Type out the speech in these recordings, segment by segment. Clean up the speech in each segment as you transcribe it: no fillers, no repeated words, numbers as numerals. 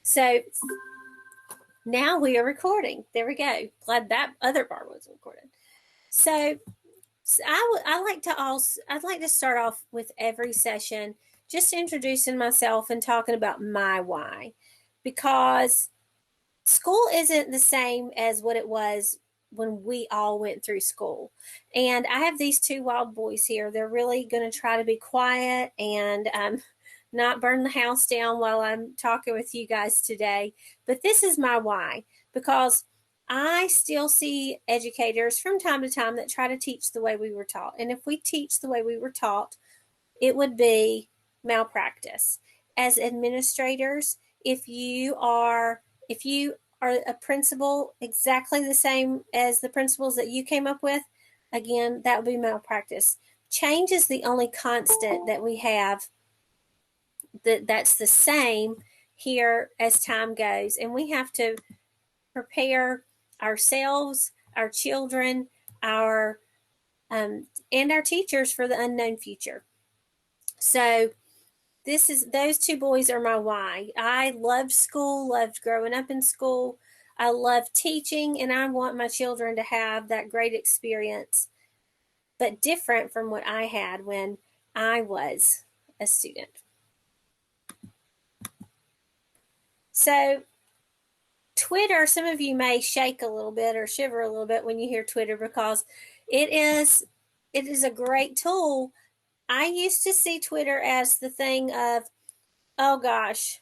So now we are recording. There we go. Glad that other part was recorded. So I'd like to start off with every session just introducing myself and talking about my why, because school isn't the same as what it was when we all went through school. And I have these two wild boys here. They're really going to try to be quiet and not burn the house down while I'm talking with you guys today. But this is my why, because I still see educators from time to time that try to teach the way we were taught. And if we teach the way we were taught, it would be malpractice. As administrators, if you are a principal exactly the same as the principles that you came up with, again, that would be malpractice. Change is the only constant that we have that's the same here as time goes, and we have to prepare ourselves, our children, our and our teachers for the unknown future. So those two boys are my why. I loved school, loved growing up in school. I love teaching, and I want my children to have that great experience, but different from what I had when I was a student. So Twitter, some of you may shake a little bit or shiver a little bit when you hear Twitter, because it is a great tool. I used to see Twitter as the thing of, oh gosh,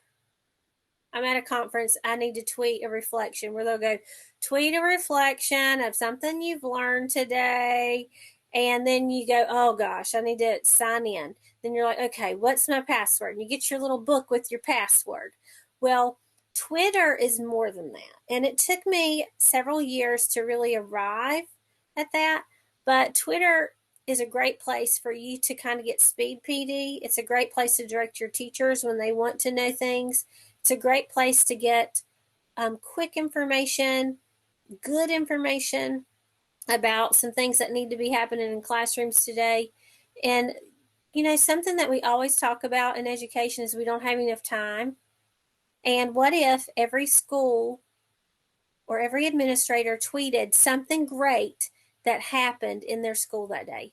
I'm at a conference, I need to tweet a reflection, where they'll go, tweet a reflection of something you've learned today. And then you go, oh gosh, I need to sign in. Then you're like, okay, what's my password? And you get your little book with your password. Well, Twitter is more than that. And it took me several years to really arrive at that. But Twitter is a great place for you to kind of get speed PD. It's a great place to direct your teachers when they want to know things. It's a great place to get quick information, good information about some things that need to be happening in classrooms today. And, you know, something that we always talk about in education is we don't have enough time. And what if every school or every administrator tweeted something great that happened in their school that day?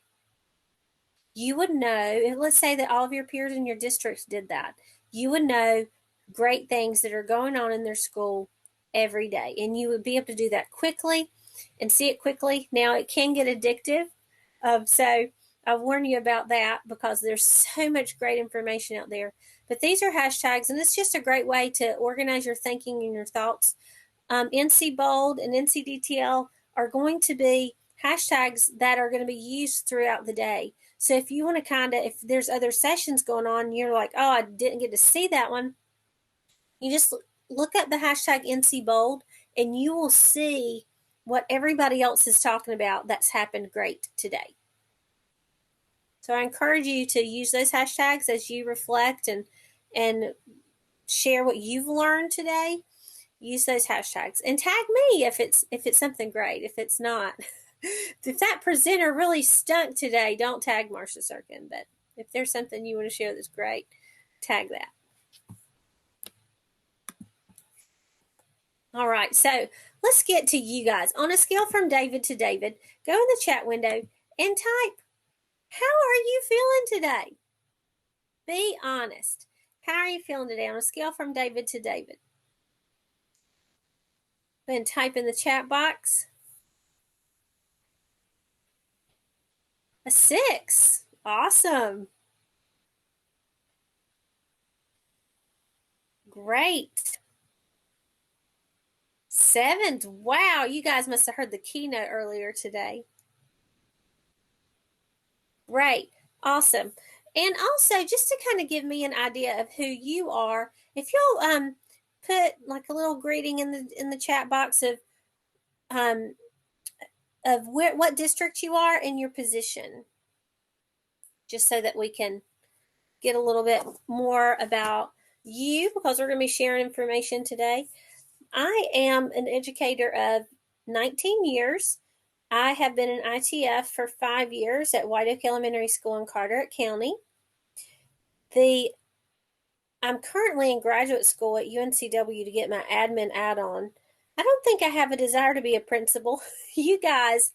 You would know, let's say that all of your peers in your district did that. You would know great things that are going on in their school every day. And you would be able to do that quickly and see it quickly. Now, it can get addictive. So I warn you about that, because there's so much great information out there. But these are hashtags, and it's just a great way to organize your thinking and your thoughts. NCBOLD and NCDTL are going to be hashtags that are going to be used throughout the day. So if you want to if there's other sessions going on, you're like, oh, I didn't get to see that one, you just look up the hashtag NCBOLD, and you will see what everybody else is talking about that's happened great today. So I encourage you to use those hashtags as you reflect and share what you've learned today. Use those hashtags and tag me if it's something great. If it's not, if that presenter really stunk today, don't tag Marsha Sirkin. But if there's something you want to share that's great, tag that. All right, so let's get to you guys. On a scale from David to David, go in the chat window and type, how are you feeling today? Be honest. How are you feeling today on a scale from David to David? Go ahead and type in the chat box. A 6. Awesome. Great. 7. Wow, you guys must have heard the keynote earlier today. Great. Awesome. And also, just to kind of give me an idea of who you are, if you'll put like a little greeting in the chat box of what district you are and your position, just so that we can get a little bit more about you, because we're going to be sharing information today. I am an educator of 19 years. I have been an ITF for 5 years at White Oak Elementary School in Carteret County. I'm currently in graduate school at UNCW to get my admin add-on. I don't think I have a desire to be a principal. You guys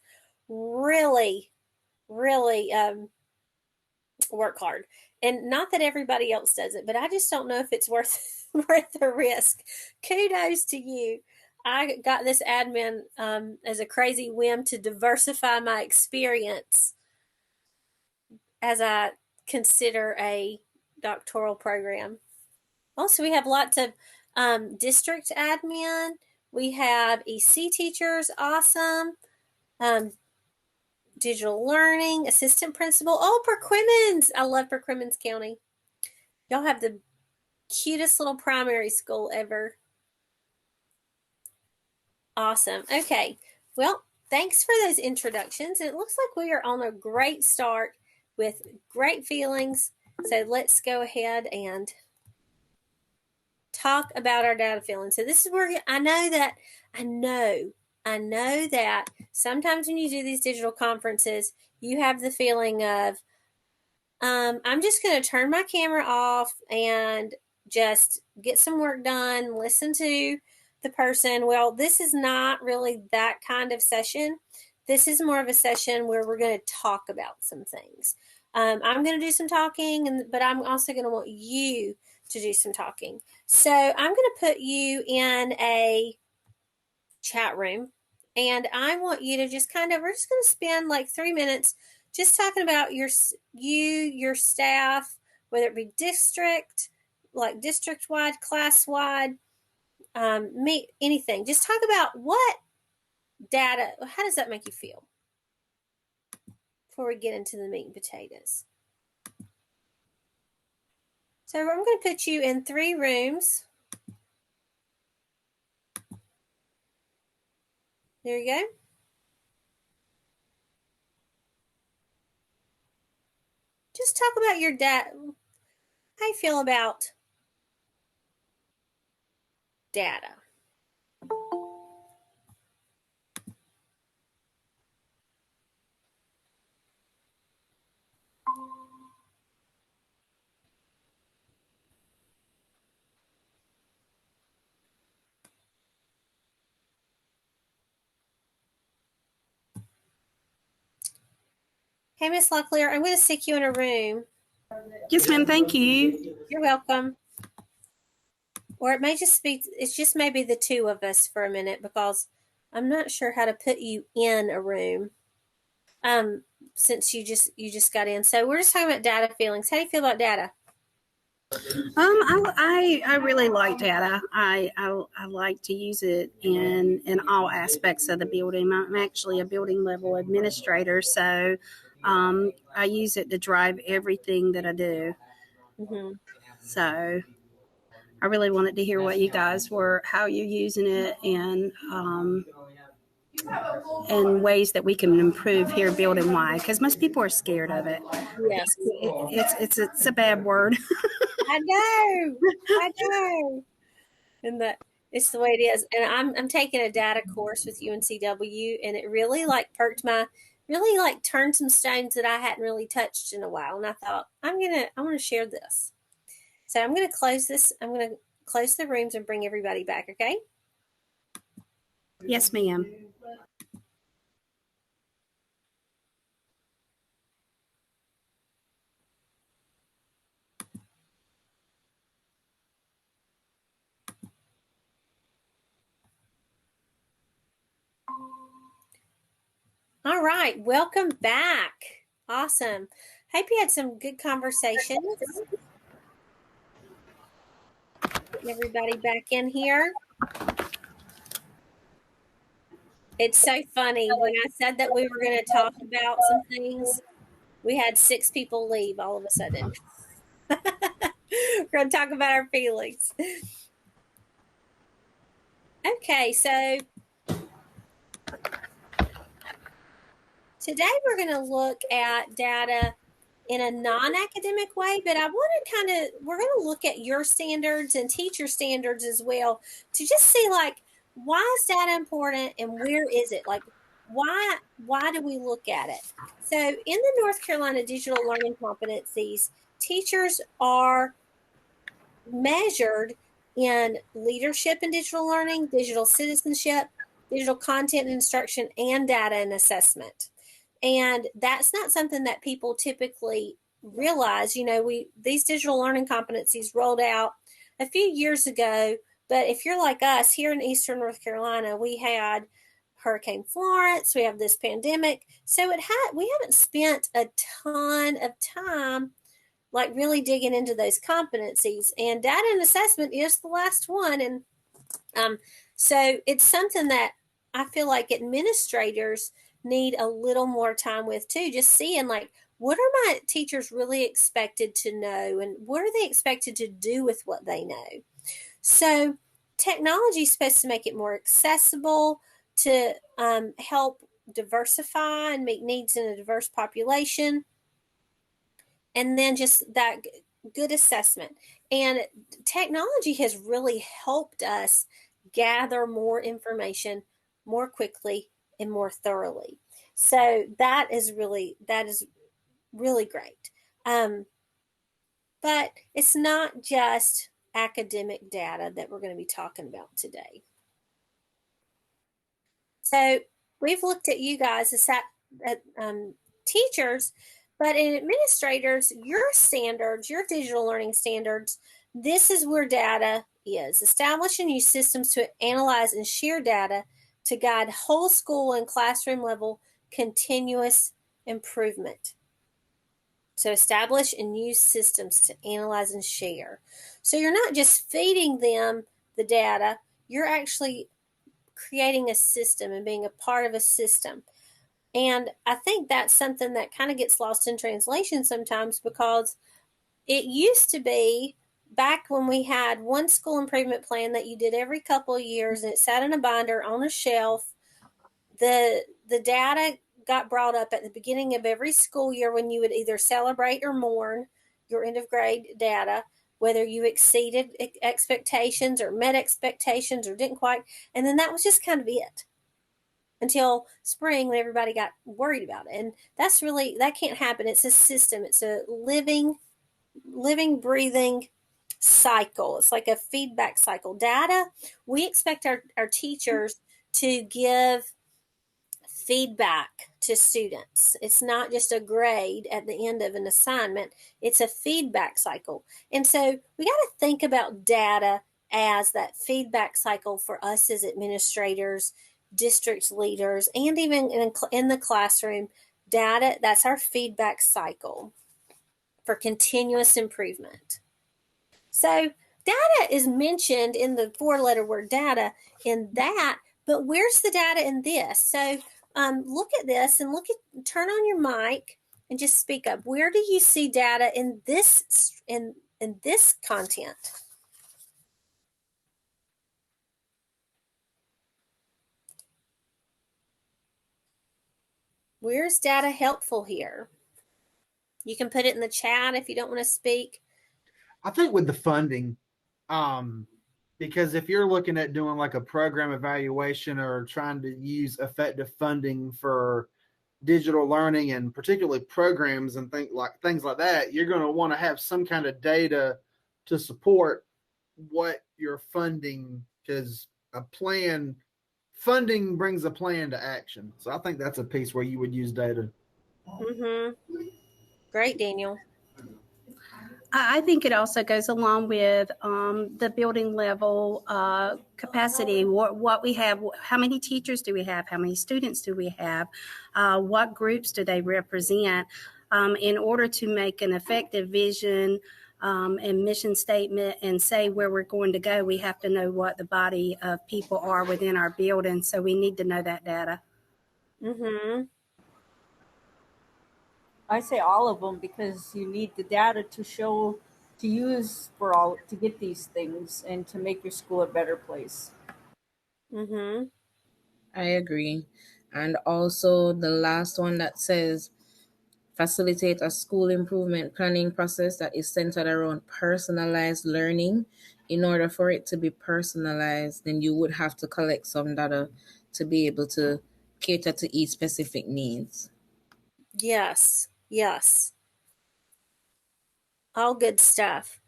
really, really work hard. And not that everybody else does it, but I just don't know if it's worth the risk. Kudos to you. I got this admin as a crazy whim to diversify my experience as I consider a doctoral program. Also, we have lots of district admin. We have EC teachers, awesome. Digital learning, assistant principal. Oh, Perquimans. I love Perquimans County. Y'all have the cutest little primary school ever. Awesome. Okay. Well, thanks for those introductions. It looks like we are on a great start with great feelings. So let's go ahead and talk about our data feelings. So this is where I know that sometimes when you do these digital conferences, you have the feeling of, I'm just going to turn my camera off and just get some work done, listen to the person. Well, this is not really that kind of session. This is more of a session where we're going to talk about some things. I'm going to do some talking, but I'm also going to want you to do some talking. So I'm going to put you in a chat room, and I want you to just we're just going to spend like 3 minutes just talking about your staff, whether it be district-wide, class-wide, anything. Just talk about what data, how does that make you feel before we get into the meat and potatoes. So I'm going to put you in 3 rooms. There you go. Just talk about your data. How you feel about data? Hey, Miss Locklear, I'm going to stick you in a room. Yes, ma'am. Thank you. You're welcome. Or it may just be, it's just maybe the 2 of us for a minute, because I'm not sure how to put you in a room. Since you just got in. So we're just talking about data feelings. How do you feel about data? I really like data. I like to use it in all aspects of the building. I'm actually a building level administrator, so I use it to drive everything that I do. Mm-hmm. So I really wanted to hear what you guys how you're using it, and ways that we can improve here building wide, because most people are scared of it. Yes, it's a bad word. I know, and that it's the way it is. And I'm taking a data course with UNCW, and it really turned some stones that I hadn't really touched in a while. And I thought I want to share this. So I'm going to close this. I'm going to close the rooms and bring everybody back. Okay. Yes, ma'am. All right. Welcome back. Awesome. Hope you had some good conversations. Get everybody back in here. It's so funny. When I said that we were going to talk about some things, we had 6 people leave all of a sudden. We're going to talk about our feelings. Okay, so today we're going to look at data in a non-academic way, but we're going to look at your standards and teacher standards as well, to just see, like, why is data important and where is it? Like, why do we look at it? So in the North Carolina digital learning competencies, teachers are measured in leadership in digital learning, digital citizenship, digital content instruction, and data and assessment. And that's not something that people typically realize. These digital learning competencies rolled out a few years ago, but if you're like us here in Eastern North Carolina, we had Hurricane Florence, we have this pandemic, so we haven't spent a ton of time like really digging into those competencies. And data and assessment is the last one. And so it's something that I feel like administrators need a little more time with too, just seeing like, what are my teachers really expected to know and what are they expected to do with what they know? So technology is supposed to make it more accessible to help diversify and meet needs in a diverse population. And then just that good assessment. And technology has really helped us gather more information more quickly and more thoroughly. So that is really great. But it's not just academic data that we're going to be talking about today. So we've looked at you guys as teachers, but in administrators, your standards, your digital learning standards, this is where data is. Establish and use systems to analyze and share data to guide whole school and classroom level continuous improvement. So establish and use systems to analyze and share. So you're not just feeding them the data, you're actually creating a system and being a part of a system. And I think that's something that kind of gets lost in translation sometimes, because it used to be back when we had one school improvement plan that you did every couple of years and it sat in a binder on a shelf. The data got brought up at the beginning of every school year when you would either celebrate or mourn your end of grade data, whether you exceeded expectations or met expectations or didn't quite. And then that was just kind of it until spring when everybody got worried about it. And that can't happen. It's a system. It's a living, breathing cycle. It's like a feedback cycle. Data, we expect our teachers to give feedback to students. It's not just a grade at the end of an assignment. It's a feedback cycle. And so we got to think about data as that feedback cycle for us as administrators, district leaders, and even in the classroom. Data, that's our feedback cycle for continuous improvement. So data is mentioned in the 4-letter word data in that, but where's the data in this? So look at this and turn on your mic and just speak up. Where do you see data in this content? Where's data helpful here? You can put it in the chat if you don't want to speak. I think with the funding, because if you're looking at doing like a program evaluation or trying to use effective funding for digital learning and particularly programs and things like that, you're going to want to have some kind of data to support what you're funding, because funding brings a plan to action. So I think that's a piece where you would use data. Mm-hmm. Great, Daniel. I think it also goes along with the building level capacity, what we have, how many teachers do we have, how many students do we have, what groups do they represent. In order to make an effective vision and mission statement and say where we're going to go, we have to know what the body of people are within our building. So we need to know that data. Mm-hmm. I say all of them, because you need the data to use to get these things and to make your school a better place. Mm-hmm. I agree. And also the last one that says facilitate a school improvement planning process that is centered around personalized learning in order for it to be personalized, then you would have to collect some data to be able to cater to each specific needs. Yes, yes. All good stuff.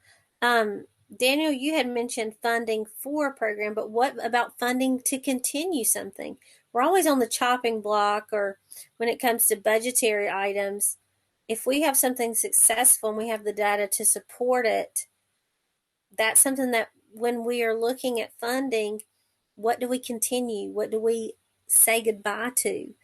Daniel, you had mentioned funding for a program, but what about funding to continue something? We're always on the chopping block, or when it comes to budgetary items, if we have something successful and we have the data to support it, that's something that when we are looking at funding, what do we continue? What do we say goodbye to?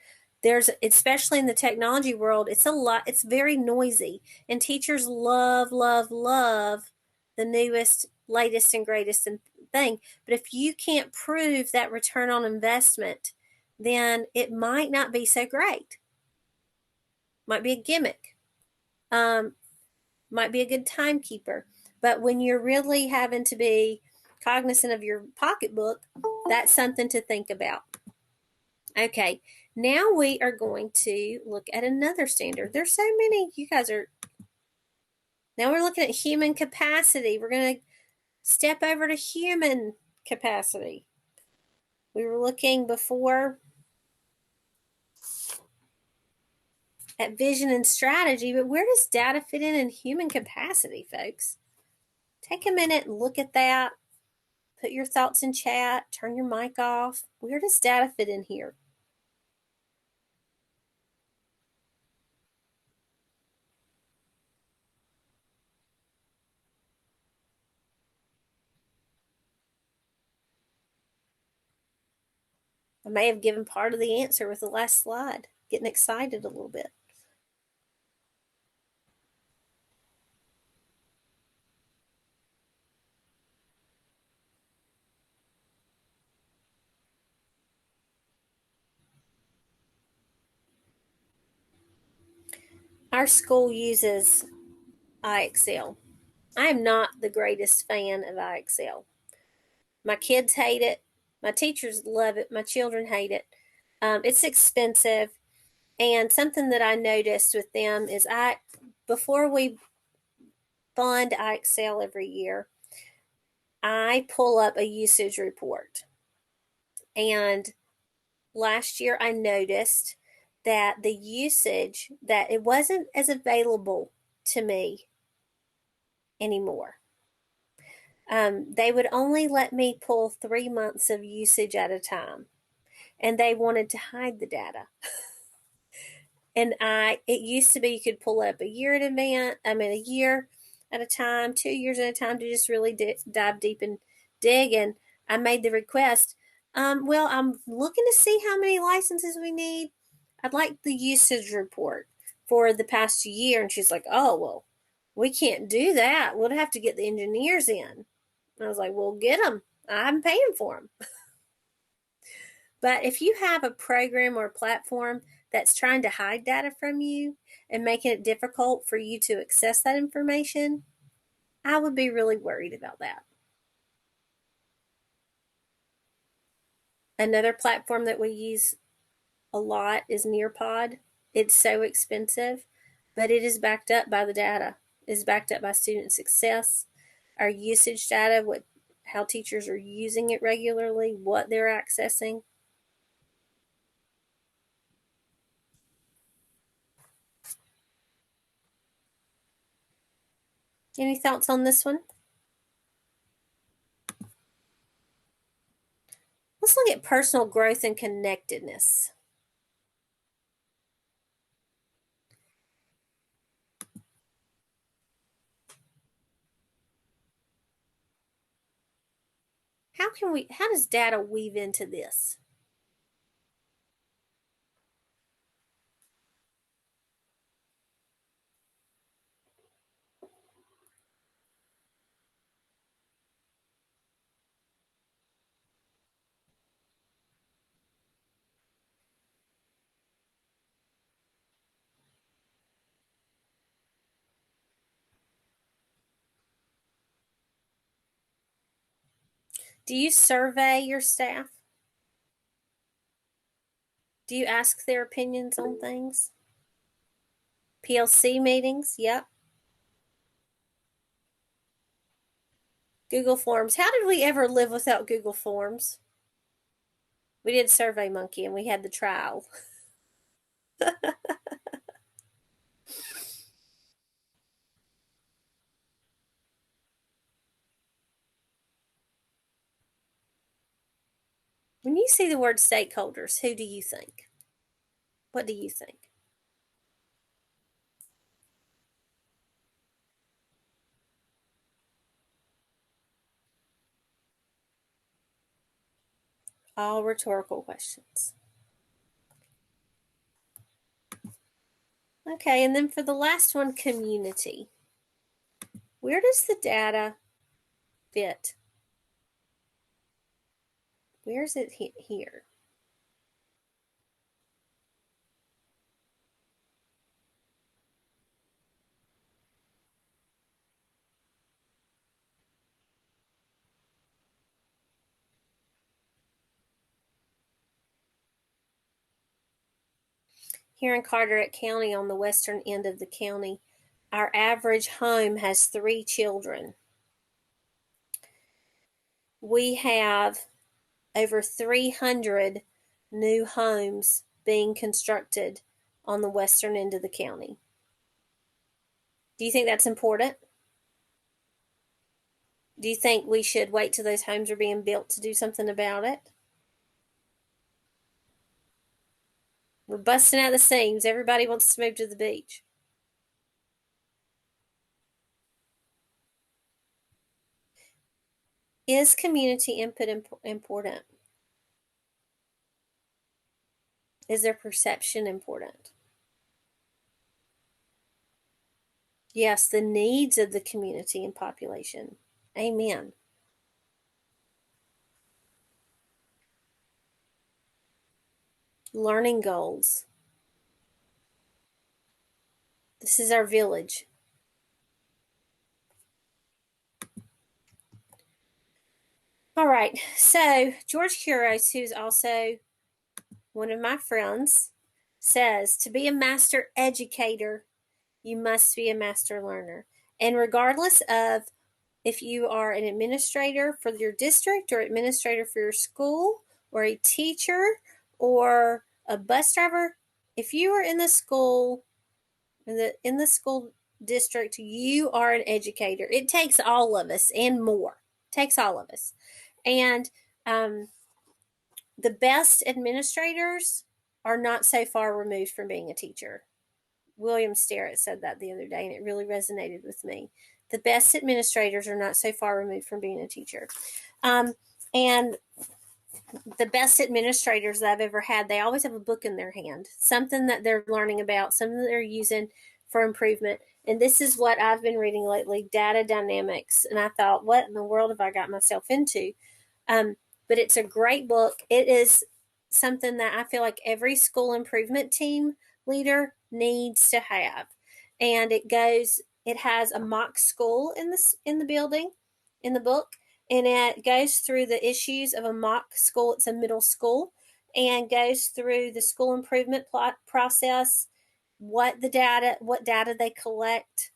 There's, especially in the technology world, it's a lot, it's very noisy, and teachers love, love, love the newest, latest, and greatest thing. But if you can't prove that return on investment, then it might not be so great. Might be a gimmick. Might be a good timekeeper. But when you're really having to be cognizant of your pocketbook, that's something to think about. Okay, now we are going to look at another standard. There's so many. You guys are. Now we're looking at human capacity. We're going to step over to human capacity. We were looking before at vision and strategy, but where does data fit in human capacity, folks? Take a minute and look at that. Put your thoughts in chat. Turn your mic off. Where does data fit in here? I may have given part of the answer with the last slide. Getting excited a little bit. Our school uses iExcel. I am not the greatest fan of iExcel. My kids hate it. My teachers love it. My children hate it. It's expensive. And something that I noticed with them is before we fund iExcel every year, I pull up a usage report. And last year I noticed that the usage, that it wasn't as available to me anymore. They would only let me pull 3 months of usage at a time, and they wanted to hide the data. And it used to be you could pull up a year a year at a time, 2 years at a time, to just really dive deep and dig. And I made the request. Well, I'm looking to see how many licenses we need. I'd like the usage report for the past year. And she's like, oh, well, we can't do that. We'll have to get the engineers in. And I was like, well, get them. I'm paying for them. But if you have a program or a platform that's trying to hide data from you and making it difficult for you to access that information, I would be really worried about that. Another platform that we use a lot is Nearpod. It's so expensive, but it is backed up by the data. It's backed up by student success, our usage data, how teachers are using it regularly, what they're accessing. Any thoughts on this one? Let's look at personal growth and connectedness. How does data weave into this? Do you survey your staff? Do you ask their opinions on things? PLC meetings, yep. Google Forms. How did we ever live without Google Forms? We did Survey Monkey and we had the trial. When you see the word stakeholders, who do you think? What do you think? All rhetorical questions. Okay, and then for the last one, community. Where does the data fit? Where is it here? Here in Carteret County, on the western end of the county, our average home has 3 children. We have over 300 new homes being constructed on the western end of the county. Do you think that's important? Do you think we should wait till those homes are being built to do something about it? We're busting out the seams. Everybody wants to move to the beach. Is community input important? Is their perception important? Yes, the needs of the community and population. Amen. Learning goals. This is our village. All right, so George Couros, who's also one of my friends, says to be a master educator, you must be a master learner. And regardless of if you are an administrator for your district or administrator for your school or a teacher or a bus driver, if you are in the school district, you are an educator. It takes all of us and more. It takes all of us. And the best administrators are not so far removed from being a teacher. William Sterrett said that the other day, and it really resonated with me. The best administrators are not so far removed from being a teacher. And the best administrators that I've ever had, they always have a book in their hand, something that they're learning about, something that they're using for improvement. And this is what I've been reading lately, data dynamics. And I thought, what in the world have I got myself into? But it's a great book. It is something that I feel like every school improvement team leader needs to have. And it has a mock school in the building, in the book, and it goes through the issues of a mock school. It's a middle school, and goes through the school improvement process, what data they collect.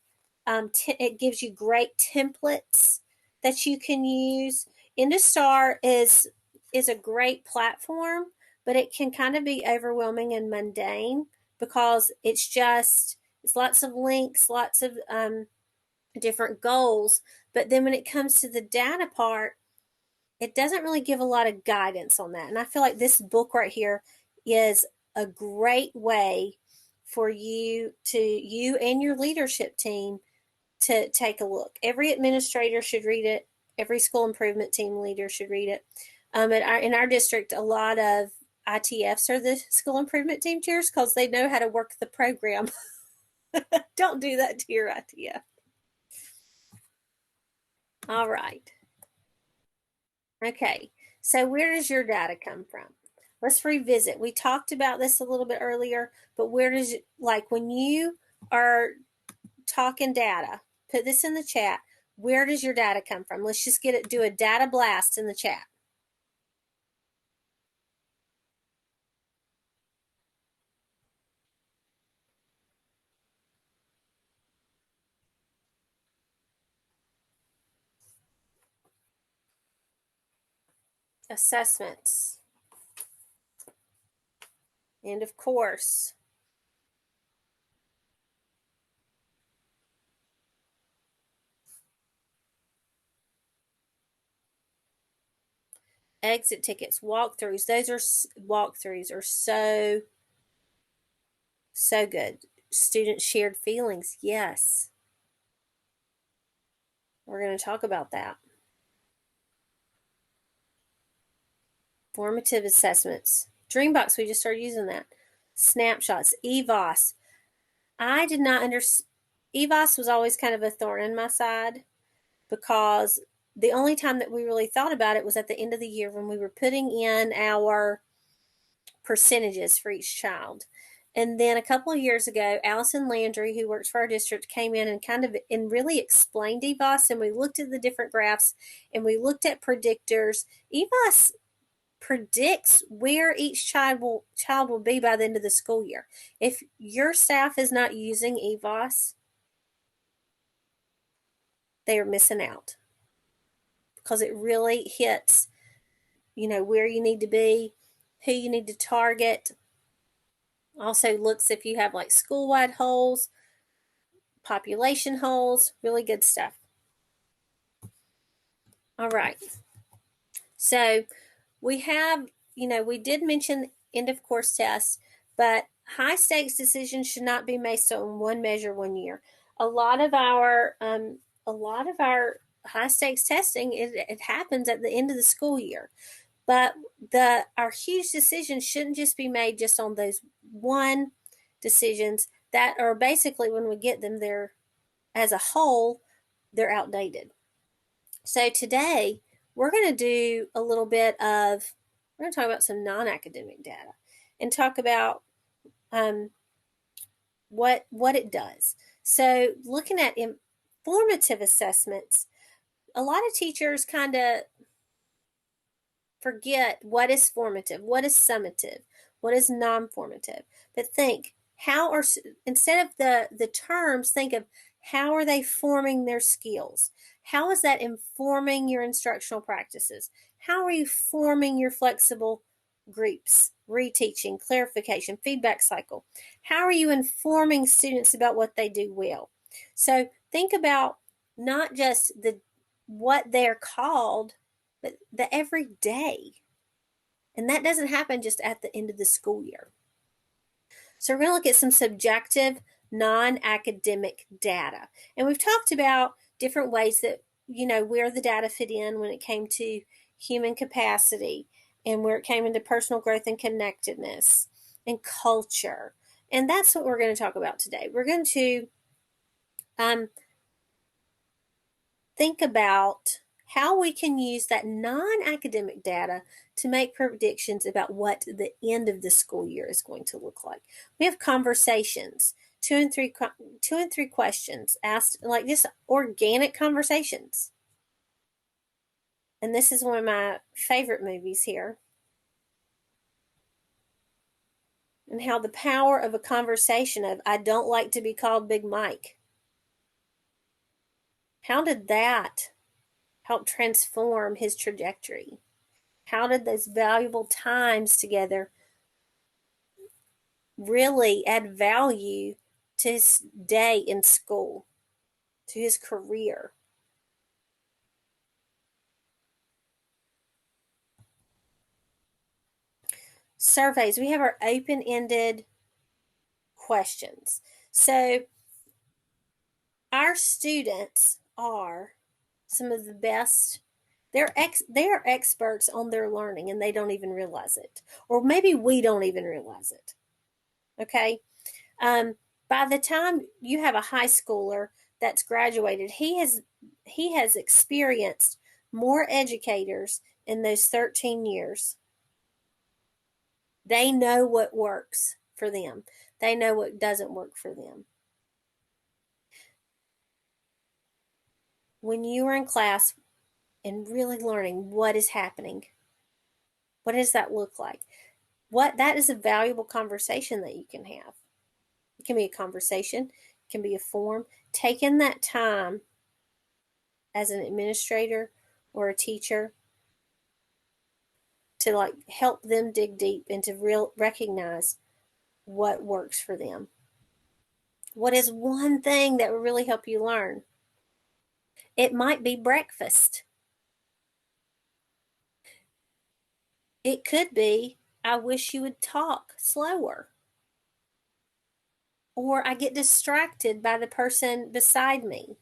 It gives you great templates that you can use. IndoStar is a great platform, but it can kind of be overwhelming and mundane because it's lots of links, lots of different goals. But then when it comes to the data part, it doesn't really give a lot of guidance on that. And I feel like this book right here is a great way for you and your leadership team to take a look. Every administrator should read it. Every school improvement team leader should read it. In our district, a lot of ITFs are the school improvement team chairs because they know how to work the program. Don't do that to your ITF. All right. Okay, so where does your data come from? Let's revisit. We talked about this a little bit earlier, but where does it, like when you are talking data, put this in the chat. Where does your data come from? Let's just do a data blast in the chat. assessments. End of course. Exit tickets, walkthroughs. Walkthroughs are so good. Student shared feelings. Yes. We're going to talk about that. Formative assessments. Dreambox, we just started using that. Snapshots. EVOS. I did not understand. EVOS was always kind of a thorn in my side because the only time that we really thought about it was at the end of the year when we were putting in our percentages for each child. And then a couple of years ago, Allison Landry, who works for our district, came in and really explained EVOS, and we looked at the different graphs and we looked at predictors. EVOS predicts where each child will be by the end of the school year. If your staff is not using EVOS, they are missing out because it really hits, where you need to be, who you need to target. Also looks if you have like school-wide holes, population holes, really good stuff. All right. So we have, we did mention end of course tests, but high stakes decisions should not be based on one measure one year. A lot of our high stakes testing, it happens at the end of the school year. But our huge decisions shouldn't just be made just on those one decisions that are basically, when we get them, they're as a whole, they're outdated. So today we're going to do a little bit of, we're going to talk about some non-academic data and talk about what it does. So looking at formative assessments, a lot of teachers kind of forget what is formative, what is summative, what is non-formative. But think, instead of the terms, think of how are they forming their skills? How is that informing your instructional practices? How are you forming your flexible groups, reteaching, clarification, feedback cycle? How are you informing students about what they do well? So think about not just what they're called, but the everyday. And that doesn't happen just at the end of the school year. So we're going to look at some subjective, non-academic data. And we've talked about different ways that, where the data fit in when it came to human capacity and where it came into personal growth and connectedness and culture. And that's what we're going to talk about today. We're going to think about how we can use that non-academic data to make predictions about what the end of the school year is going to look like. We have conversations, 2 and 3 questions asked, like just organic conversations. And this is one of my favorite movies here. And how the power of a conversation of, I don't like to be called Big Mike. How did that help transform his trajectory? How did those valuable times together really add value to his day in school, to his career? Surveys. We have our open-ended questions. So our students are some of the best. They are experts on their learning and they don't even realize it. Or maybe we don't even realize it. Okay? By the time you have a high schooler that's graduated, he has experienced more educators in those 13 years. They know what works for them. They know what doesn't work for them. When you are in class and really learning what is happening, what does that look like? That is a valuable conversation that you can have. It can be a conversation, it can be a form. Taking that time as an administrator or a teacher to like help them dig deep and to recognize what works for them. What is one thing that will really help you learn? It might be breakfast. It could be, I wish you would talk slower. Or I get distracted by the person beside me.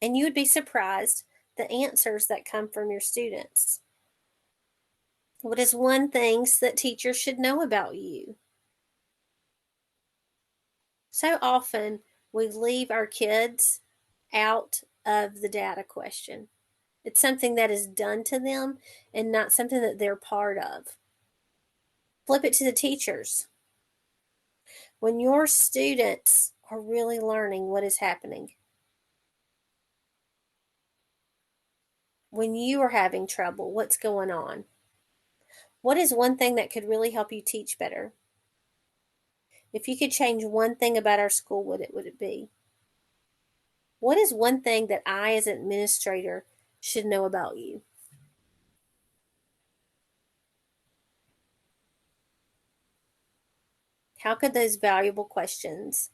And you would be surprised the answers that come from your students. What is one thing that teachers should know about you? So often we leave our kids out of the data question. It's something that is done to them and not something that they're part of. Flip it to the teachers. When your students are really learning what is happening, when you are having trouble, what's going on? What is one thing that could really help you teach better? If you could change one thing about our school, what would it be? What is one thing that I, as an administrator, should know about you? How could those valuable questions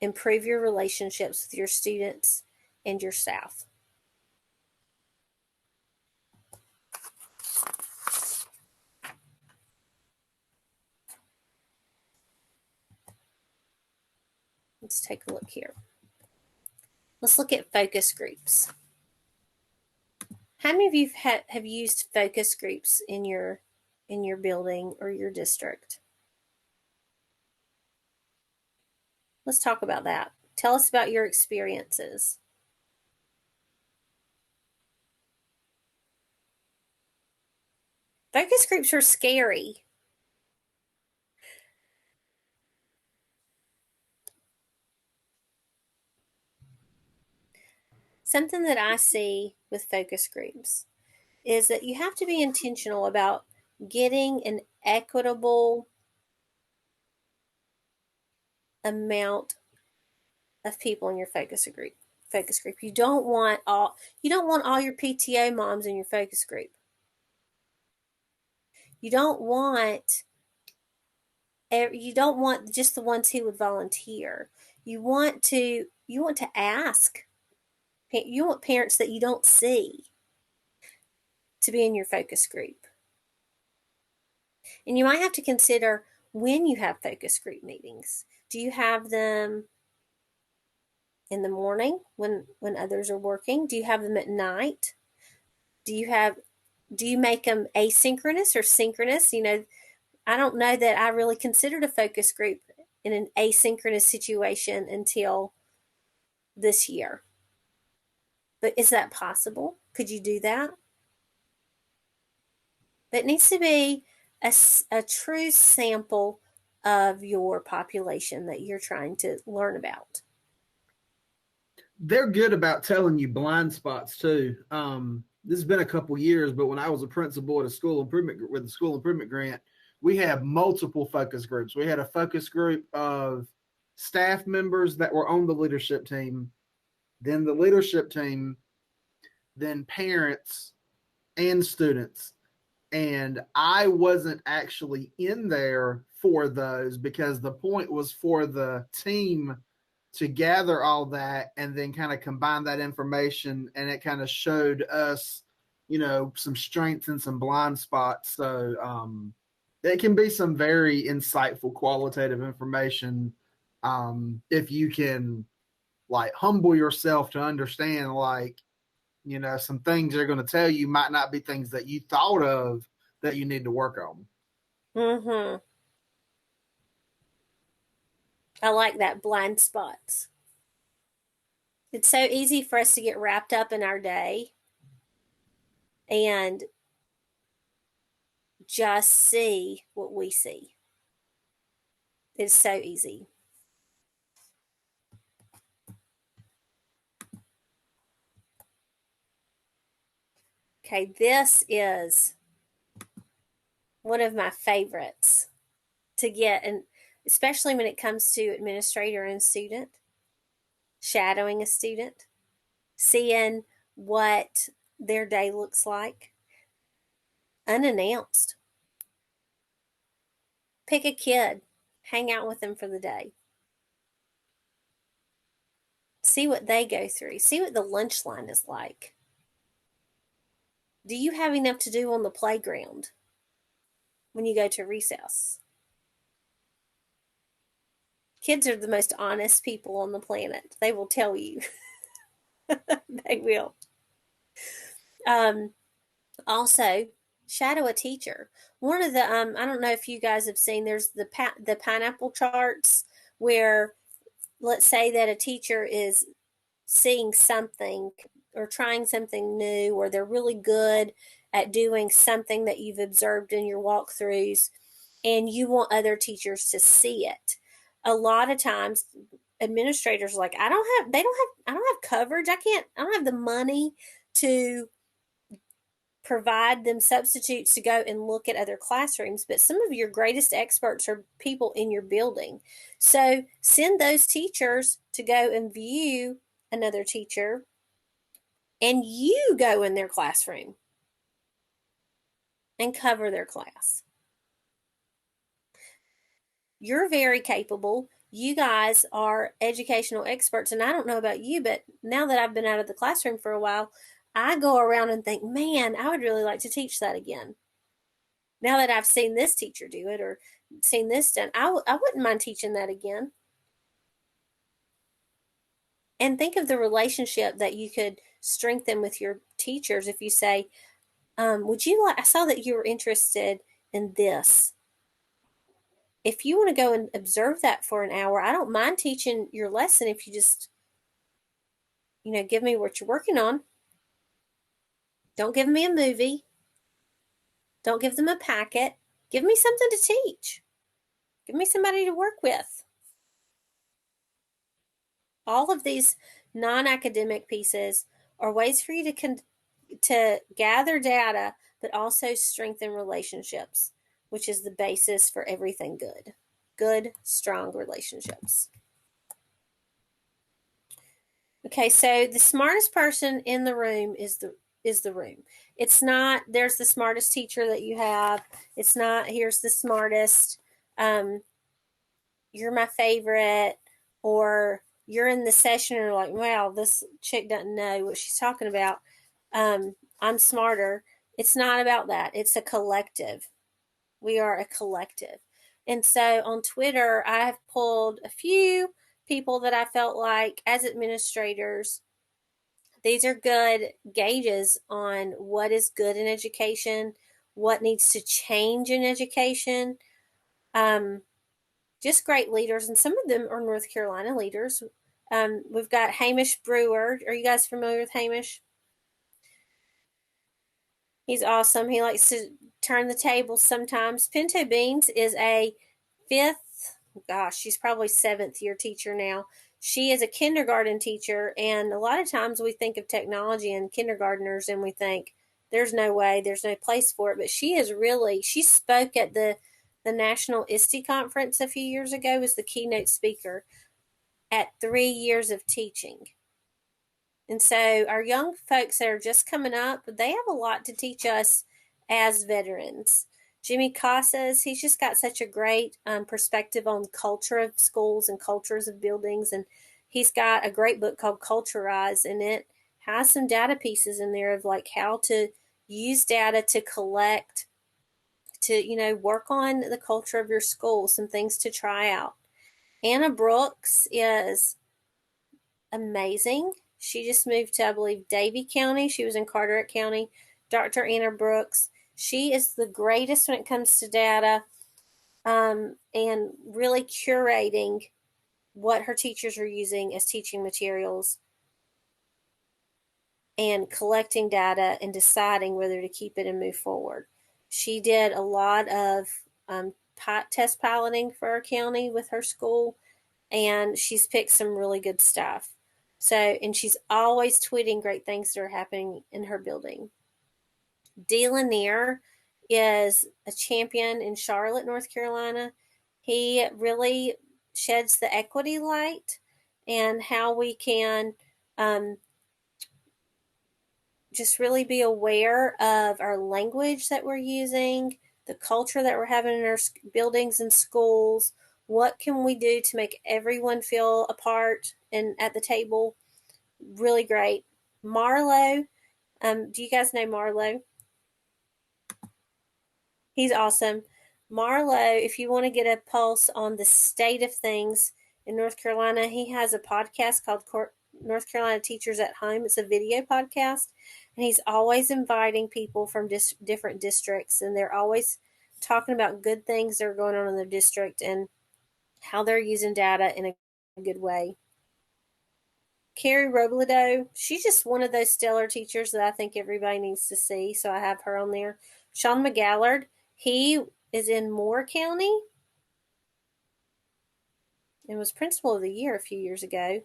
improve your relationships with your students and your staff? Let's take a look here. Let's look at focus groups. How many of you have used focus groups in your building or your district? Let's talk about that. Tell us about your experiences. Focus groups are scary. Something that I see with focus groups is that you have to be intentional about getting an equitable amount of people in your focus group. You don't want all your PTO moms in your focus group. You don't want just the ones who would volunteer. You want to ask. You want parents that you don't see to be in your focus group. And you might have to consider when you have focus group meetings. Do you have them in the morning when others are working? Do you have them at night? Do you make them asynchronous or synchronous? I don't know that I really considered a focus group in an asynchronous situation until this year. But is that possible? Could you do that? It needs to be a true sample of your population that you're trying to learn about. They're good about telling you blind spots too. This has been a couple years, but when I was a principal at a school improvement grant, we had multiple focus groups. We had a focus group of staff members that were on the leadership team, then the leadership team, then parents and students. And I wasn't actually in there for those because the point was for the team to gather all that and then kind of combine that information, and it kind of showed us, some strengths and some blind spots. So it can be some very insightful qualitative information if you can humble yourself to understand some things they're going to tell you might not be things that you thought of that you need to work on. Mm-hmm. I like that, blind spots. It's so easy for us to get wrapped up in our day and just see what we see. It's so easy. Okay, this is one of my favorites to get, and especially when it comes to administrator and student, shadowing a student, seeing what their day looks like unannounced. Pick a kid, hang out with them for the day. See what they go through. See what the lunch line is like. Do you have enough to do on the playground when you go to recess? Kids are the most honest people on the planet. They will tell you. They will. Also, shadow a teacher. One of the I don't know if you guys have seen. There's the pineapple charts where, let's say that a teacher is seeing something or trying something new, or they're really good at doing something that you've observed in your walkthroughs, and you want other teachers to see it. A lot of times administrators are like, I don't have coverage. I don't have the money to provide them substitutes to go and look at other classrooms, but some of your greatest experts are people in your building. So send those teachers to go and view another teacher, and you go in their classroom and cover their class. You're very capable. You guys are educational experts, and I don't know about you, but now that I've been out of the classroom for a while, I go around and think, man, I would really like to teach that again. Now that I've seen this teacher do it or seen this done, I wouldn't mind teaching that again. And think of the relationship that you could strengthen with your teachers if you say, I saw that you were interested in this. If you want to go and observe that for an hour, I don't mind teaching your lesson if you just, give me what you're working on. Don't give me a movie. Don't give them a packet. Give me something to teach. Give me somebody to work with. All of these non-academic pieces are ways for you to gather data, but also strengthen relationships, which is the basis for everything good. Good, strong relationships. Okay, so the smartest person in the room is the room. It's not, there's the smartest teacher that you have. It's not, here's the smartest, you're my favorite, or you're in the session and you're like, wow, this chick doesn't know what she's talking about. I'm smarter. It's not about that. It's a collective. We are a collective. And so on Twitter, I have pulled a few people that I felt like as administrators, these are good gauges on what is good in education, what needs to change in education. Just great leaders, and some of them are North Carolina leaders. We've got Hamish Brewer. Are you guys familiar with Hamish? He's awesome. He likes to turn the tables sometimes. Pinto Beans is a she's probably 7th year teacher now. She is a kindergarten teacher, and a lot of times we think of technology and kindergartners and we think there's no way, there's no place for it, but she spoke at the National ISTE conference a few years ago, was the keynote speaker at 3 years of teaching. And so our young folks that are just coming up, they have a lot to teach us as veterans. Jimmy Casas, he's just got such a great perspective on culture of schools and cultures of buildings. And he's got a great book called Culturize, and it has some data pieces in there of like how to use data to collect, to, work on the culture of your school, some things to try out. Anna Brooks is amazing. She just moved to, I believe, Davie County. She was in Carteret County. Dr. Anna Brooks. She is the greatest when it comes to data, and really curating what her teachers are using as teaching materials and collecting data and deciding whether to keep it and move forward. She did a lot of test piloting for our county with her school, and she's picked some really good stuff. So, and she's always tweeting great things that are happening in her building. Dee Lanier is a champion in Charlotte, North Carolina. He really sheds the equity light and how we can just really be aware of our language that we're using, the culture that we're having in our buildings and schools. What can we do to make everyone feel a part and at the table? Really great. Marlo, do you guys know Marlo? He's awesome. Marlo, if you want to get a pulse on the state of things in North Carolina, he has a podcast called North Carolina Teachers at Home. It's a video podcast, and he's always inviting people from different districts, and they're always talking about good things that are going on in their district and how they're using data in a good way. Carrie Robledo, she's just one of those stellar teachers that I think everybody needs to see, so I have her on there. Sean McGallard, he is in Moore County and was Principal of the Year a few years ago.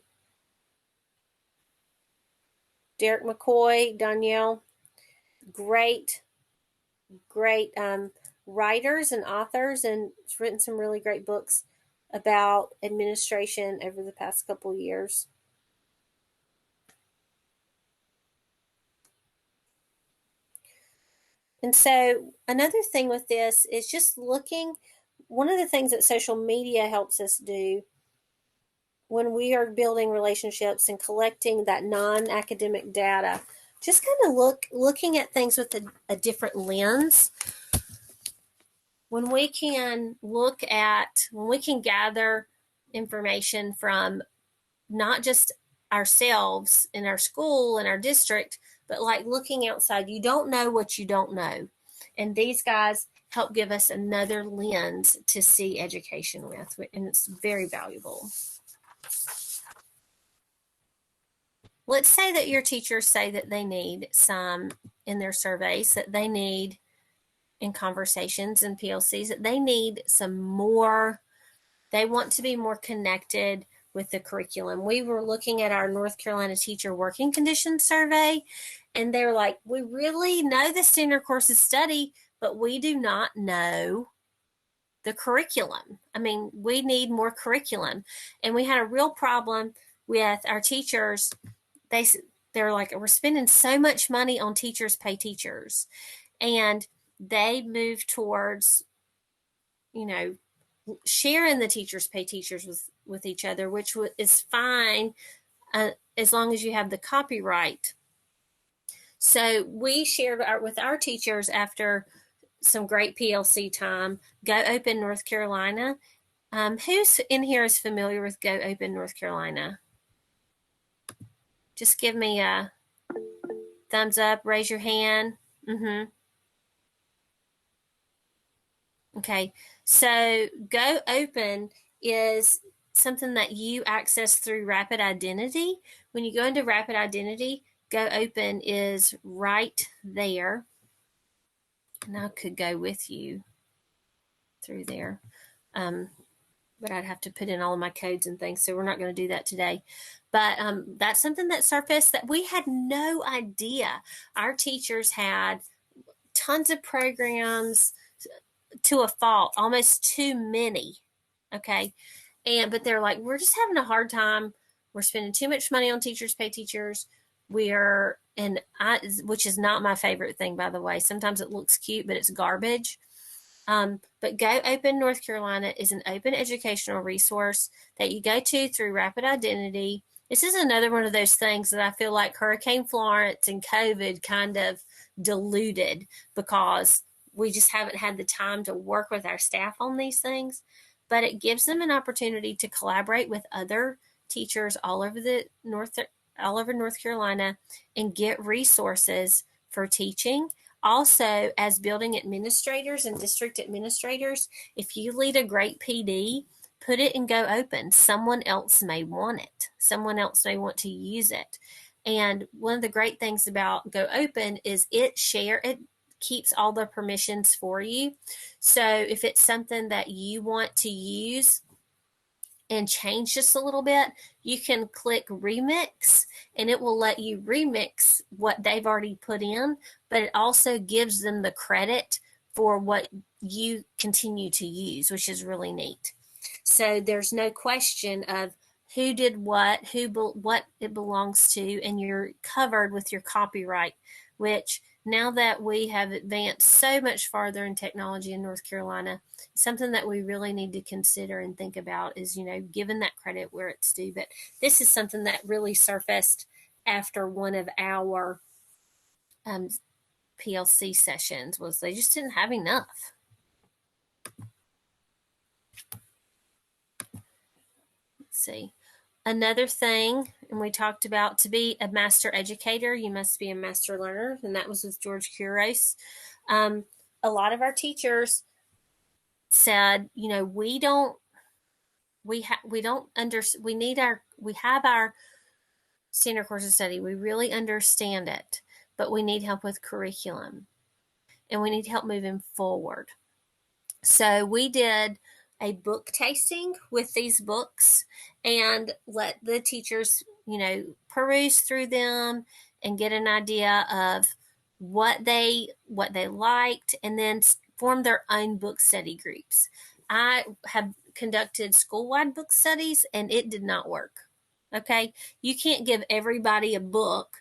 Derek McCoy, Danielle, great writers and authors, and has written some really great books about administration over the past couple of years. And so another thing with this is just looking, one of the things that social media helps us do when we are building relationships and collecting that non-academic data, just kind of looking at things with a different lens. When we can gather information from not just ourselves in our school and our district, but like looking outside, you don't know what you don't know. And these guys help give us another lens to see education with, and it's very valuable. Let's say that your teachers say that they need some in their surveys, that they need in conversations and PLCs, that they need some more, they want to be more connected with the curriculum. We were looking at our North Carolina Teacher Working Conditions Survey, and they were like, we really know the standard course of study, but we do not know the curriculum. I mean, we need more curriculum. And we had a real problem with our teachers. They're like, we're spending so much money on teachers pay teachers. And they moved towards, sharing the teachers pay teachers with each other, which is fine as long as you have the copyright. So we shared with our teachers after some great PLC time, Go Open North Carolina. Who's in here is familiar with Go Open North Carolina? Just give me a thumbs up, raise your hand. Okay, so Go Open is something that you access through Rapid Identity. When you go into Rapid Identity, Go Open is right there. And I could go with you through there. But I'd have to put in all of my codes and things, so we're not going to do that today. But that's something that surfaced that we had no idea. Our teachers had tons of programs to a fault, almost too many. Okay. But they're like, we're just having a hard time. We're spending too much money on teachers pay teachers. Which is not my favorite thing, by the way. Sometimes it looks cute, but it's garbage. But Go Open North Carolina is an open educational resource that you go to through Rapid Identity. This is another one of those things that I feel like Hurricane Florence and COVID kind of diluted, because we just haven't had the time to work with our staff on these things. But it gives them an opportunity to collaborate with other teachers all over North Carolina and get resources for teaching. Also, as building administrators and district administrators, if you lead a great PD, put it in Go Open. Someone else may want it. Someone else may want to use it. And one of the great things about Go Open is it keeps all the permissions for you. So if it's something that you want to use and change just a little bit, you can click remix and it will let you remix what they've already put in, but it also gives them the credit for what you continue to use, which is really neat. So there's no question of who did what, what it belongs to, and you're covered with your copyright, which now that we have advanced so much farther in technology in North Carolina, something that we really need to consider and think about is, giving that credit where it's due. But this is something that really surfaced after one of our PLC sessions, was they just didn't have enough. Let's see. Another thing, and we talked about, to be a master educator, you must be a master learner, and that was with George Couros. A lot of our teachers said, we have our standard course of study. We really understand it, but we need help with curriculum, and we need help moving forward. So we did a book tasting with these books and let the teachers, peruse through them and get an idea of what they liked, and then form their own book study groups. I have conducted school-wide book studies, and it did not work. Okay, you can't give everybody a book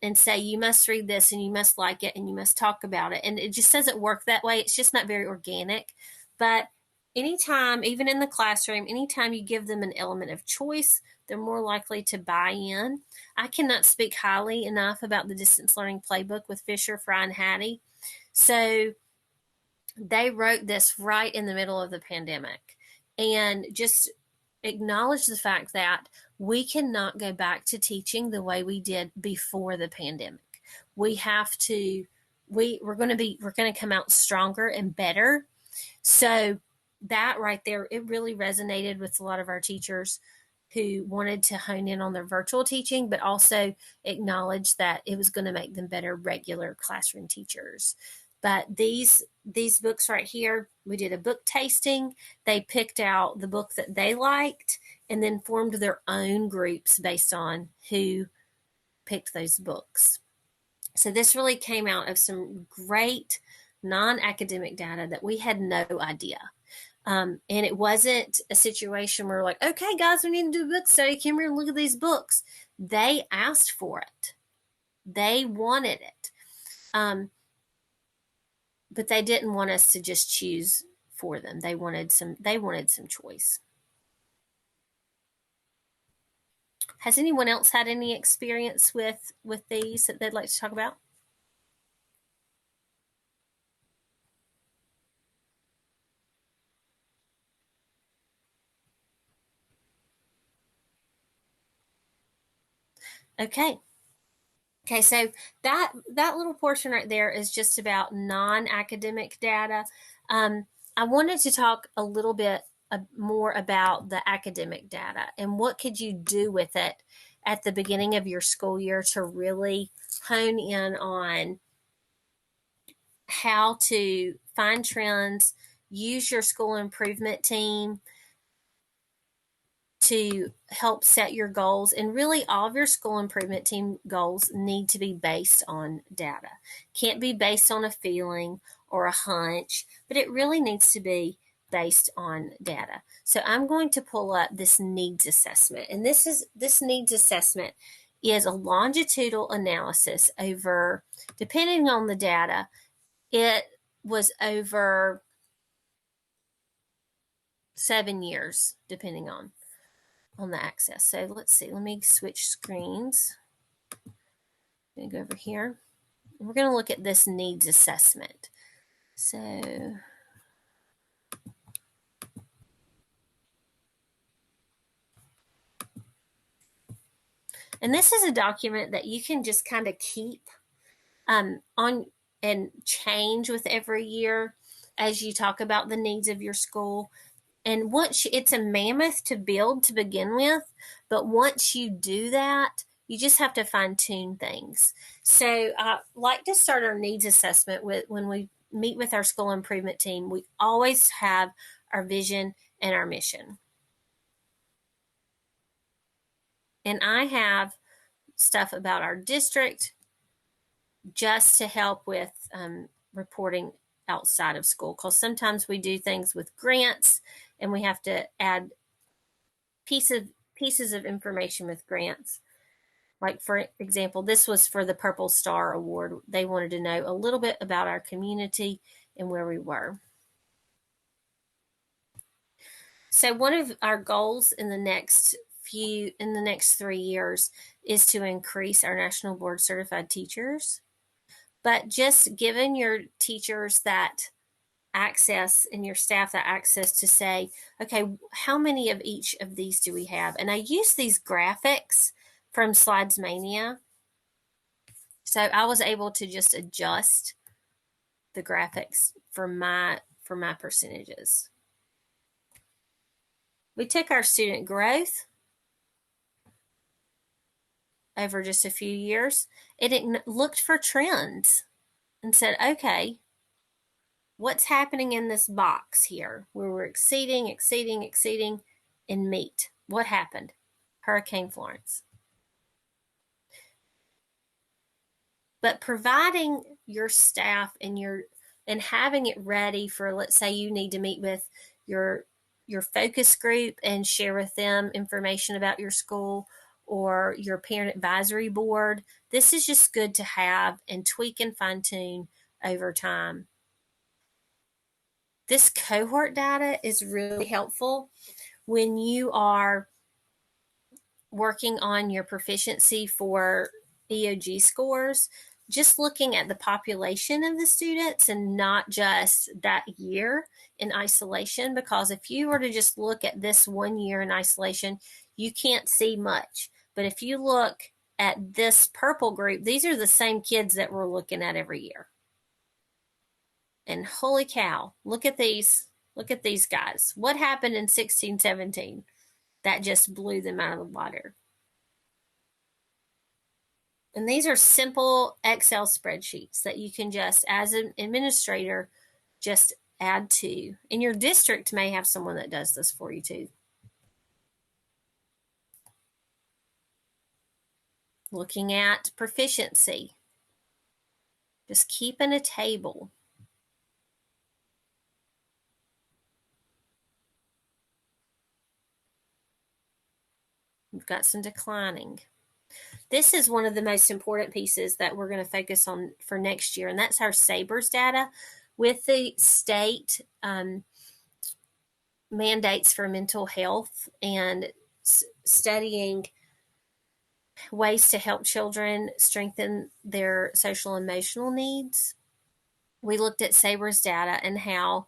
and say you must read this and you must like it and you must talk about it, and it just doesn't work that way. It's just not very organic. But anytime, even in the classroom, anytime you give them an element of choice, they're more likely to buy in. I cannot speak highly enough about the distance learning playbook with Fisher, Fry, and Hattie. So they wrote this right in the middle of the pandemic, and just acknowledge the fact that we cannot go back to teaching the way we did before the pandemic. We have to, we're going to come out stronger and better. So that right there, it really resonated with a lot of our teachers who wanted to hone in on their virtual teaching, but also acknowledge that it was going to make them better regular classroom teachers. But these books right here, we did a book tasting. They picked out the book that they liked and then formed their own groups based on who picked those books. So this really came out of some great non-academic data that we had no idea. And it wasn't a situation where we're like, okay, guys, we need to do a book study. Come here and look at these books. They asked for it. They wanted it. But they didn't want us to just choose for them. They wanted some choice. Has anyone else had any experience with these that they'd like to talk about? Okay, so that little portion right there is just about non-academic data. I wanted to talk a little bit more about the academic data and what could you do with it at the beginning of your school year to really hone in on how to find trends, use your school improvement team to help set your goals. And really, all of your school improvement team goals need to be based on data. Can't be based on a feeling or a hunch, but it really needs to be based on data. So I'm going to pull up this needs assessment. And this needs assessment is a longitudinal analysis over, depending on the data, it was over 7 years, depending on the access. So let's see, let me switch screens. I'm going to go over here. We're going to look at this needs assessment. So and this is a document that you can just kind of keep on and change with every year as you talk about the needs of your school. And once it's a mammoth to build to begin with, but once you do that, you just have to fine tune things. So I like to start our needs assessment with, when we meet with our school improvement team, we always have our vision and our mission. And I have stuff about our district just to help with reporting outside of school, because sometimes we do things with grants and we have to add pieces pieces of information with grants. Like, for example, this was for the Purple Star Award. They wanted to know a little bit about our community and where we were. So one of our goals in the next 3 years is to increase our national board certified teachers. But just giving your teachers that access and your staff that access to say, okay, how many of each of these do we have? And I use these graphics from Slides Mania. So I was able to just adjust the graphics for my percentages. We took our student growth over just a few years. It looked for trends and said, okay, what's happening in this box here where we're exceeding and meet? What happened? Hurricane Florence. But providing your staff and having it ready for, let's say you need to meet with your focus group and share with them information about your school, or your parent advisory board. This is just good to have and tweak and fine tune over time. This cohort data is really helpful when you are working on your proficiency for EOG scores. Just looking at the population of the students and not just that year in isolation, because if you were to just look at this 1 year in isolation, you can't see much. But if you look at this purple group, these are the same kids that we're looking at every year. And holy cow, look at these guys. What happened in 16-17? That just blew them out of the water. And these are simple Excel spreadsheets that you can just, as an administrator, just add to. And your district may have someone that does this for you too. Looking at proficiency. Just keeping a table. We've got some declining. This is one of the most important pieces that we're going to focus on for next year, and that's our SABRS data with the state mandates for mental health and studying ways to help children strengthen their social and emotional needs. We looked at SABRS data and how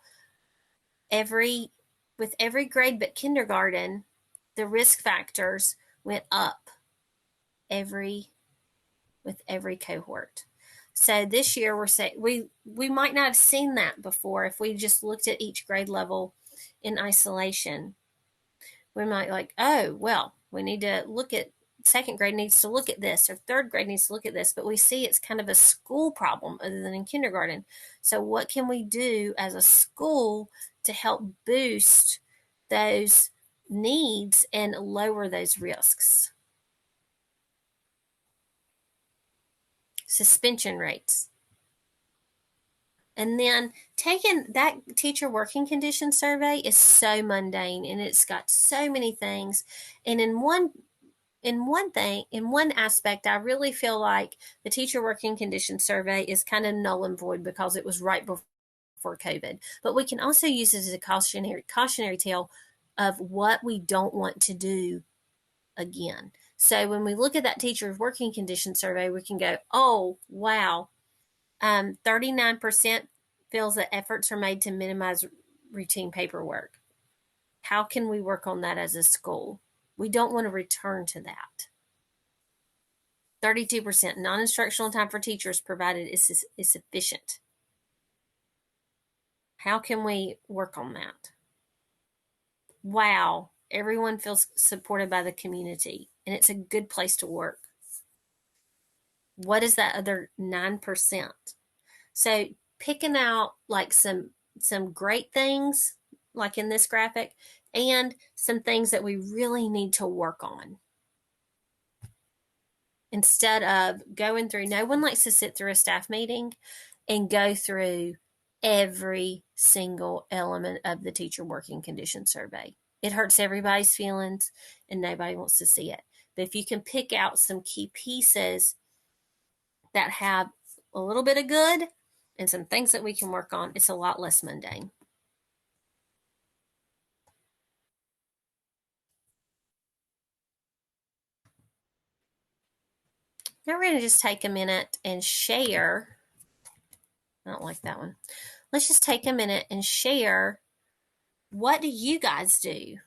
with every grade but kindergarten, the risk factors went up with every cohort. So this year we're saying we might not have seen that before if we just looked at each grade level in isolation. We might like, oh, well, we need to look at second grade needs to look at this, or third grade needs to look at this, but we see it's kind of a school problem other than in kindergarten. So what can we do as a school to help boost those needs and lower those risks? Suspension rates. And then taking that teacher working condition survey is so mundane, and it's got so many things. And in one aspect, I really feel like the teacher working condition survey is kind of null and void because it was right before COVID. But we can also use it as a cautionary tale of what we don't want to do again. So when we look at that teacher's working condition survey, we can go, oh, wow, 39% feels that efforts are made to minimize routine paperwork. How can we work on that as a school? We don't want to return to that. 32% non-instructional time for teachers provided is sufficient. How can we work on that? Wow, everyone feels supported by the community, and it's a good place to work. What is that other 9%? So picking out like some great things, like in this graphic, and some things that we really need to work on. Instead of going through, no one likes to sit through a staff meeting and go through every single element of the teacher working condition survey. it hurts everybody's feelings and nobody wants to see it. But if you can pick out some key pieces that have a little bit of good and some things that we can work on, it's a lot less mundane. Now we're going to just take a minute and share. I don't like that one. Let's just take a minute and share, what do you guys do?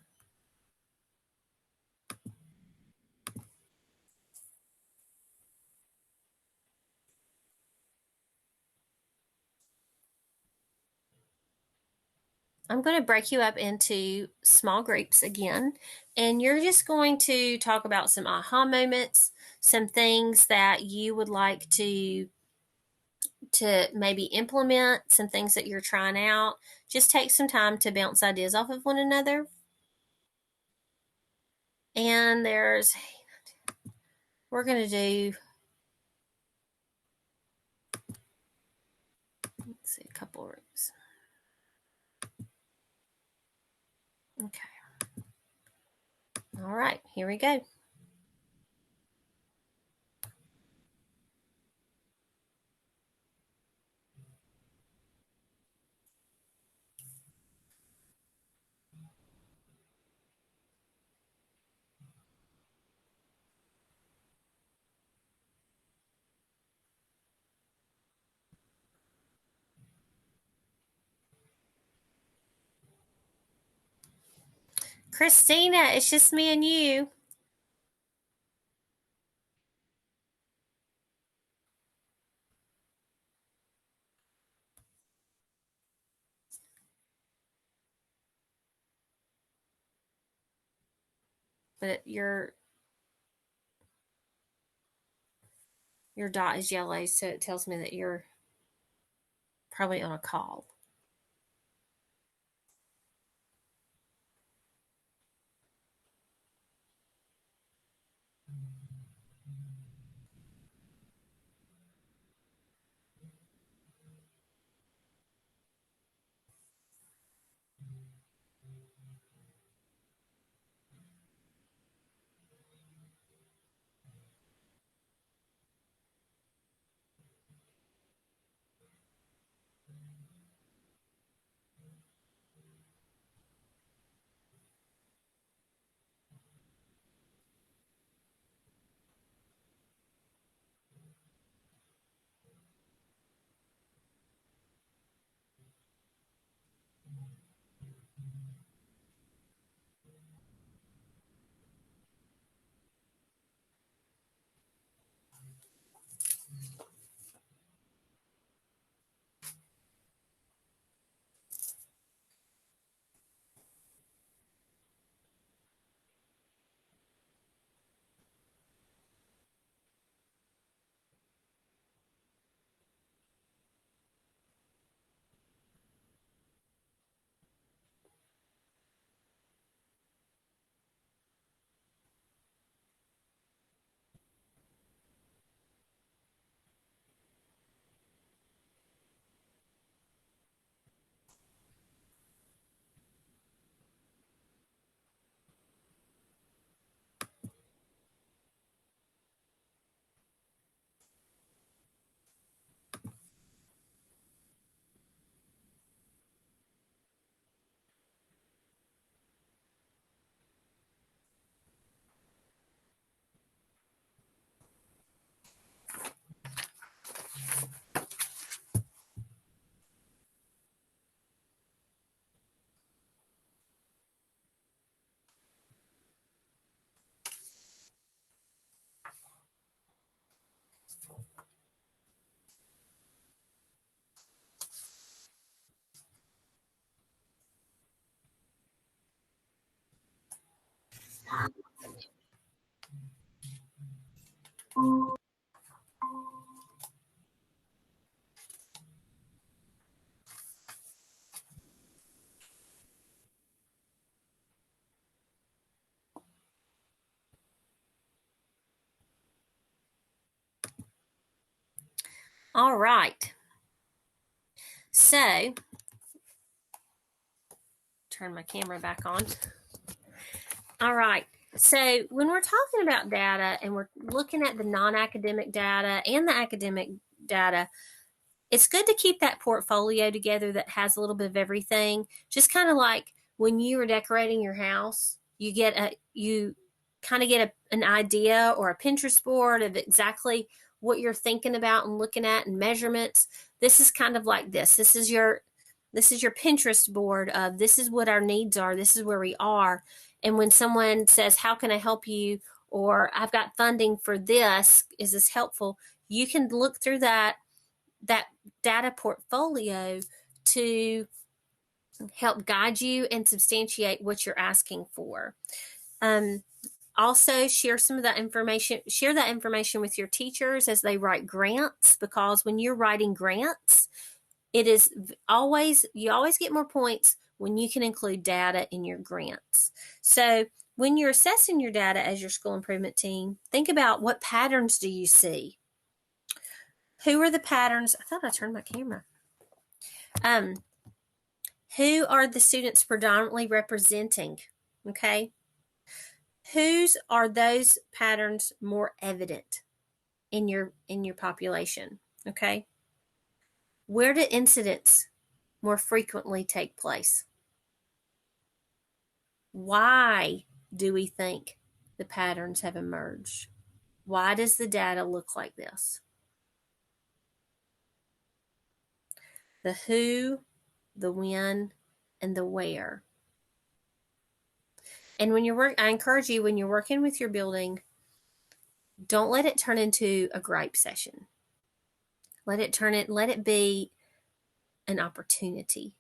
I'm going to break you up into small groups again, and you're just going to talk about some aha moments, some things that you would like to maybe implement, some things that you're trying out. Just take some time to bounce ideas off of one another. And we're going to do, let's see, a couple of rooms. Okay. All right, here we go. Christina, it's just me and you. But your dot is yellow, so it tells me that you're probably on a call. All right. So, turn my camera back on. All right. So when we're talking about data and we're looking at the non-academic data and the academic data, it's good to keep that portfolio together that has a little bit of everything. Just kind of like when you were decorating your house, you kind of get an idea or a Pinterest board of exactly what you're thinking about and looking at and measurements. This is kind of like this. This is your Pinterest board of this is what our needs are. This is where we are. And when someone says, "How can I help you?" or "I've got funding for this, is this helpful?" You can look through that data portfolio to help guide you and substantiate what you're asking for. Also, share that information with your teachers as they write grants, because when you're writing grants, you always get more points when you can include data in your grants. So when you're assessing your data as your school improvement team, think about what patterns do you see? Who are the patterns? I thought I turned my camera. Who are the students predominantly representing? Okay. Whose are those patterns more evident in your population? Okay. Where do incidents more frequently take place? Why do we think the patterns have emerged? Why does the data look like this? The who, the when, and the where. And I encourage you, when you're working with your building, don't let it turn into a gripe session. Let it be an opportunity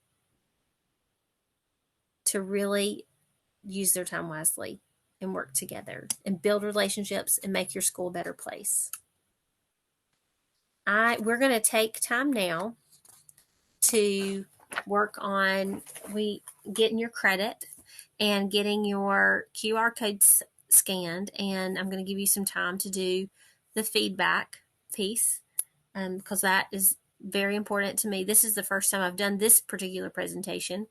to really use their time wisely and work together and build relationships and make your school a better place. We're going to take time now to work on getting your credit and getting your QR codes scanned, and I'm going to give you some time to do the feedback piece, because that is very important to me. This is the first time I've done this particular presentation,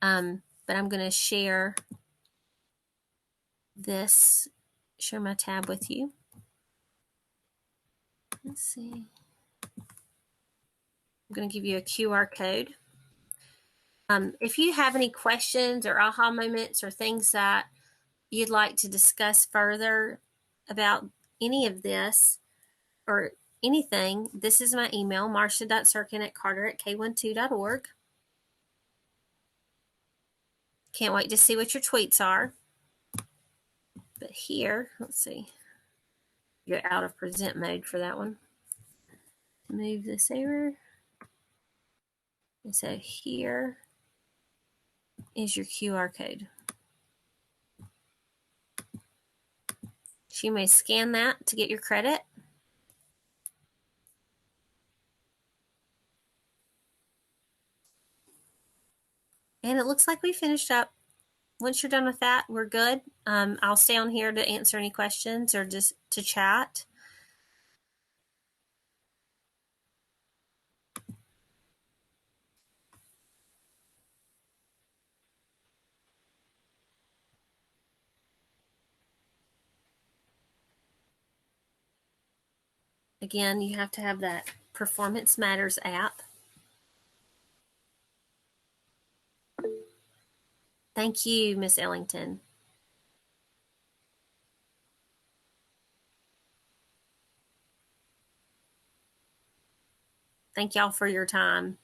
but I'm going to share my tab with you. Let's see. I'm going to give you a QR code. If you have any questions or aha moments or things that you'd like to discuss further about any of this or anything, this is my email, marsha.sirkin@carter@k12.org. Can't wait to see what your tweets are. But here, let's see. You're out of present mode for that one. Move this over. And so here is your QR code. So you may scan that to get your credit. And it looks like we finished up. Once you're done with that, we're good. I'll stay on here to answer any questions or just to chat. Again, you have to have that Performance Matters app. Thank you, Miss Ellington. Thank y'all for your time.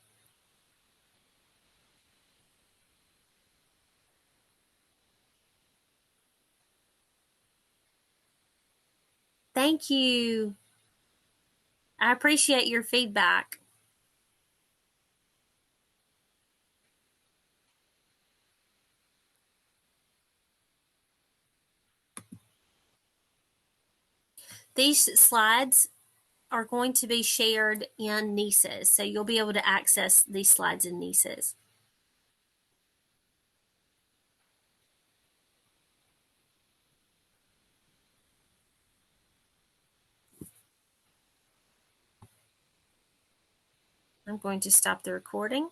Thank you. I appreciate your feedback. These slides are going to be shared in NISAs, so you'll be able to access these slides in NISAs. I'm going to stop the recording.